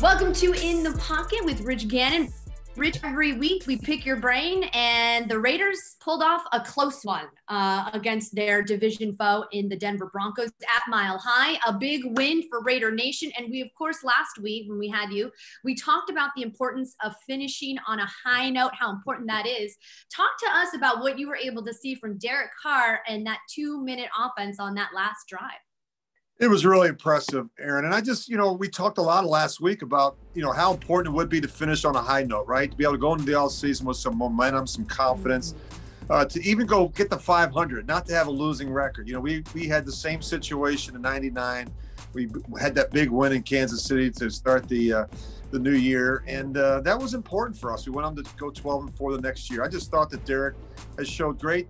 Welcome to In the Pocket with Rich Gannon. Rich, every week we pick your brain, and the Raiders pulled off a close one against their division foe in the Denver Broncos at Mile High. A big win for Raider Nation. And we, of course, last week when we had you, we talked about the importance of finishing on a high note, how important that is. Talk to us about what you were able to see from Derek Carr and that 2-minute offense on that last drive. It was really impressive, Erin. And I just, we talked a lot last week about, how important it would be to finish on a high note, right? To be able to go into the offseason with some momentum, some confidence, to even go get the 500, not to have a losing record. We had the same situation in '99. We had that big win in Kansas City to start the new year. And that was important for us. We went on to go 12-4 the next year. I just thought that Derek has showed great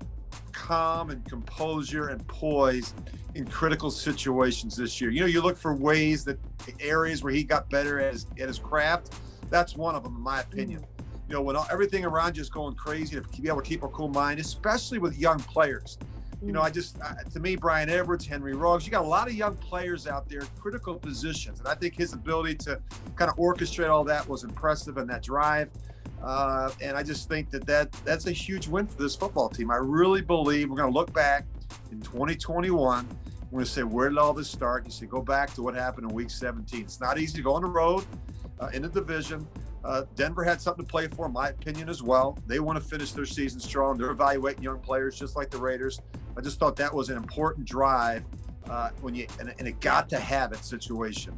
calm and composure and poise in critical situations this year. You look for ways that areas where he got better at his craft. That's one of them, in my opinion. When everything around you is going crazy, to be able to keep a cool mind, especially with young players. To me, Brian Edwards, Henry Ruggs, you got a lot of young players out there in critical positions. And I think his ability to kind of orchestrate all that was impressive in that drive. And I just think that's a huge win for this football team. I really believe we're going to look back in 2021. We're going to say, where did all this start? You say, go back to what happened in week 17. It's not easy to go on the road in the division. Denver had something to play for, in my opinion, as well. They want to finish their season strong. They're evaluating young players just like the Raiders. I just thought that was an important drive and it got to have it situation.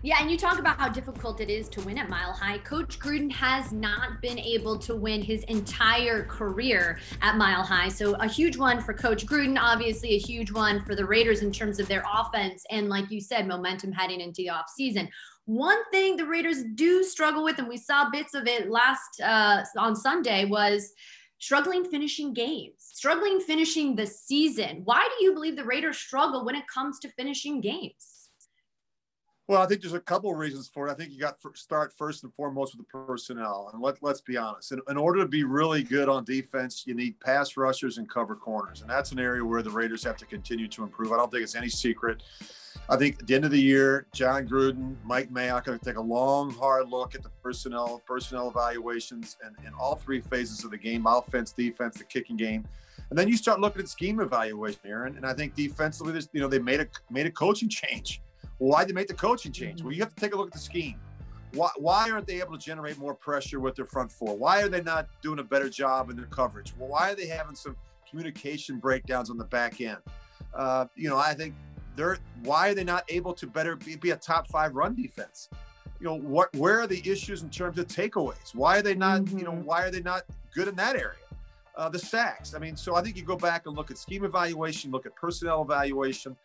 Yeah, and you talk about how difficult it is to win at Mile High. Coach Gruden has not been able to win his entire career at Mile High. So a huge one for Coach Gruden, obviously a huge one for the Raiders in terms of their offense. And like you said, momentum heading into the offseason. One thing the Raiders do struggle with, and we saw bits of it last on Sunday, was struggling finishing games, struggling finishing the season. Why do you believe the Raiders struggle when it comes to finishing games? Well, I think there's a couple of reasons for it. I think you got to start first and foremost with the personnel. And let's be honest. In order to be really good on defense, you need pass rushers and cover corners. And that's an area where the Raiders have to continue to improve. I don't think it's any secret. I think at the end of the year, John Gruden, Mike Mayock are going to take a long, hard look at the personnel evaluations and all three phases of the game: offense, defense, the kicking game. And then you start looking at scheme evaluation, Aaron. And I think defensively, they made a coaching change. Why'd they make the coaching change? Well, you have to take a look at the scheme. Why aren't they able to generate more pressure with their front four? Why are they not doing a better job in their coverage? Well, why are they having some communication breakdowns on the back end? I think why are they not able to better be a top 5 run defense? Where are the issues in terms of takeaways? Why are they not, why are they not good in that area? The sacks. So I think you go back and look at scheme evaluation, look at personnel evaluation.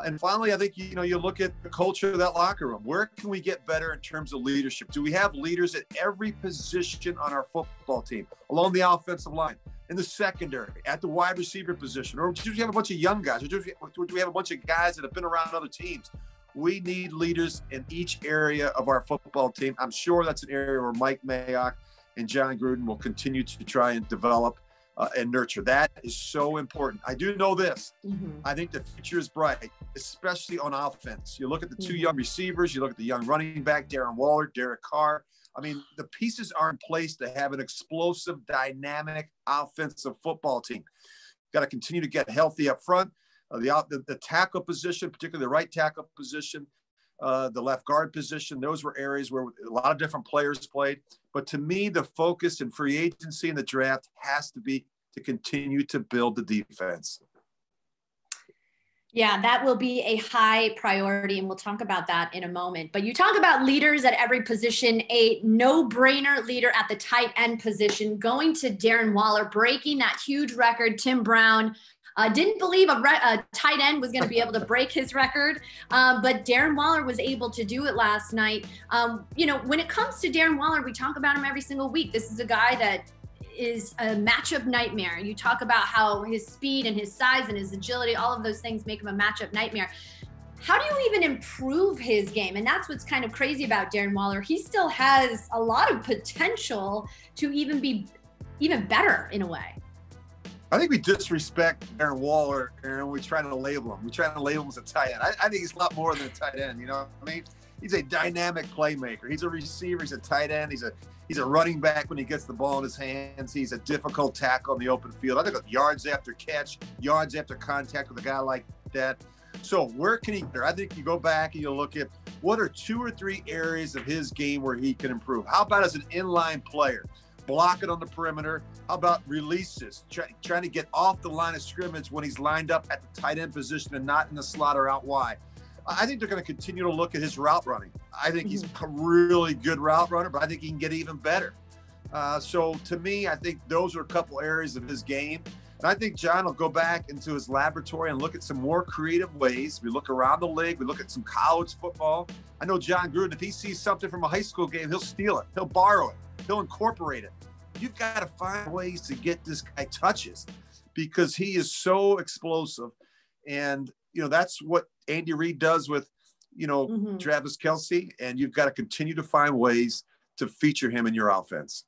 And finally, I think, you look at the culture of that locker room. Where can we get better in terms of leadership? Do we have leaders at every position on our football team, along the offensive line, in the secondary, at the wide receiver position? Or do we have a bunch of young guys? Or do we have a bunch of guys that have been around other teams? We need leaders in each area of our football team. I'm sure that's an area where Mike Mayock and John Gruden will continue to try and develop and nurture. That is so important. I do know this. I think the future is bright, especially on offense. You look at the 2 young receivers, you look at the young running back, Darren Waller, Derek Carr. The pieces are in place to have an explosive, dynamic offensive football team. Got to continue to get healthy up front. The tackle position, particularly the right tackle position, the left guard position, those were areas where a lot of different players played. But to me, the focus in free agency and the draft has to be to continue to build the defense. Yeah, that will be a high priority, and we'll talk about that in a moment. But you talk about leaders at every position, a no-brainer leader at the tight end position, going to Darren Waller, breaking that huge record. Tim Brown didn't believe a tight end was going to be able to break his record, but Darren Waller was able to do it last night. When it comes to Darren Waller, we talk about him every single week. This is a guy that is a matchup nightmare. You talk about how his speed and his size and his agility, all of those things make him a matchup nightmare. How do you even improve his game? And that's what's kind of crazy about Darren Waller. He still has a lot of potential to even be even better in a way. I think we disrespect Darren Waller, and we're trying to label him. We're trying to label him as a tight end. I think he's a lot more than a tight end. You know what I mean? He's a dynamic playmaker. He's a receiver. He's a tight end. He's a running back when he gets the ball in his hands. He's a difficult tackle on the open field. I think yards after catch, yards after contact with a guy like that. So where can he – I think you go back and you look at what are 2 or 3 areas of his game where he can improve. How about as an inline player? Block it on the perimeter. How about releases? Trying to get off the line of scrimmage when he's lined up at the tight end position and not in the slot or out wide. I think they're going to continue to look at his route running. I think he's a really good route runner, but I think he can get even better. So to me, I think those are a couple areas of his game. And I think John will go back into his laboratory and look at some more creative ways. We look around the league. We look at some college football. I know John Gruden, if he sees something from a high school game, he'll steal it. He'll borrow it. He'll incorporate it. You've got to find ways to get this guy touches because he is so explosive. And, you know, that's what Andy Reid does with, you know, Travis Kelce. And you've got to continue to find ways to feature him in your offense.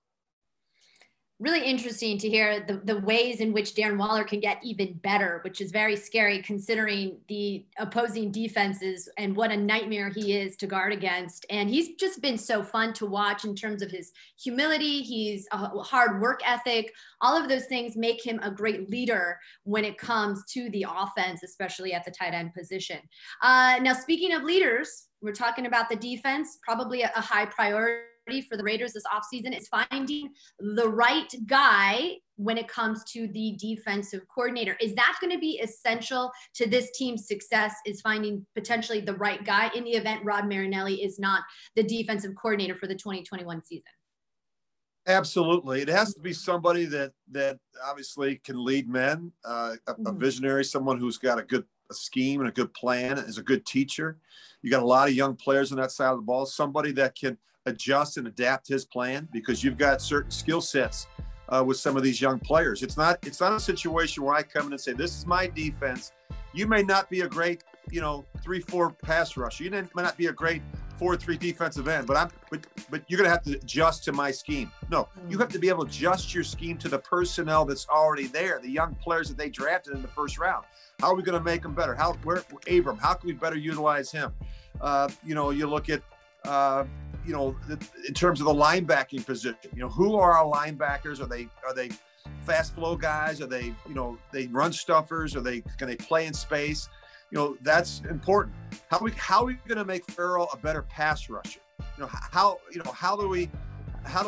Really interesting to hear the ways in which Darren Waller can get even better, which is very scary considering the opposing defenses and what a nightmare he is to guard against. And he's just been so fun to watch in terms of his humility. He's a hard work ethic. All of those things make him a great leader when it comes to the offense, especially at the tight end position. Now, speaking of leaders, we're talking about the defense, probably a high priority for the Raiders this offseason is finding the right guy when it comes to the defensive coordinator. Is that going to be essential to this team's success, is finding potentially the right guy in the event Rod Marinelli is not the defensive coordinator for the 2021 season? Absolutely. It has to be somebody that obviously can lead men, a visionary, someone who's got a scheme and a good plan, is a good teacher. You got a lot of young players on that side of the ball, somebody that can adjust and adapt his plan because you've got certain skill sets with some of these young players. It's not a situation where I come in and say, this is my defense. You may not be a great, 3-4 pass rusher. You may not be a great 4-3 defensive end, but you're going to have to adjust to my scheme. No, you have to be able to adjust your scheme to the personnel that's already there, the young players that they drafted in the first round. How are we going to make them better? Abram, how can we better utilize him? You look at, in terms of the linebacking position, who are our linebackers? Are they fast flow guys? Are they, they run stuffers? Can they play in space? That's important. How are we going to make Farrell a better pass rusher? How do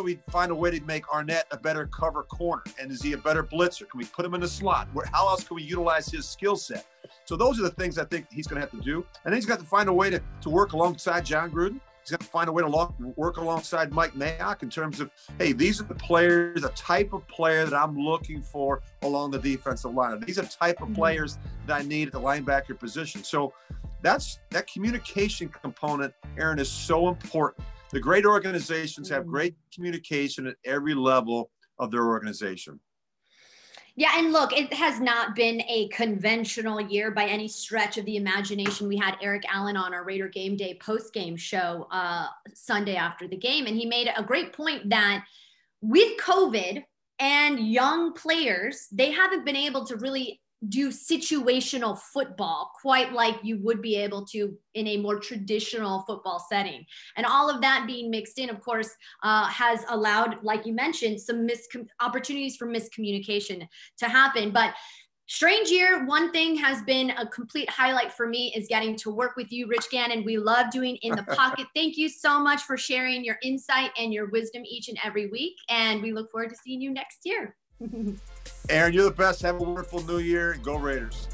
we find a way to make Arnett a better cover corner? And is he a better blitzer? Can we put him in the slot? How else can we utilize his skill set? So those are the things I think he's going to have to do. And then he's got to find a way to work alongside John Gruden. He's going to find a way to work alongside Mike Mayock in terms of, hey, these are the players, the type of player that I'm looking for along the defensive line. These are the type of players that I need at the linebacker position. So that communication component, Erin, is so important. The great organizations have great communication at every level of their organization. Yeah, and look, it has not been a conventional year by any stretch of the imagination. We had Eric Allen on our Raider Game Day post-game show Sunday after the game, and he made a great point that with COVID and young players, they haven't been able to really do situational football quite like you would be able to in a more traditional football setting. And all of that being mixed in, of course, has allowed, like you mentioned, some opportunities for miscommunication to happen. But strange year. One thing has been a complete highlight for me is getting to work with you, Rich Gannon. We love doing In the Pocket. Thank you so much for sharing your insight and your wisdom each and every week. And we look forward to seeing you next year. Erin, you're the best. Have a wonderful new year and go Raiders.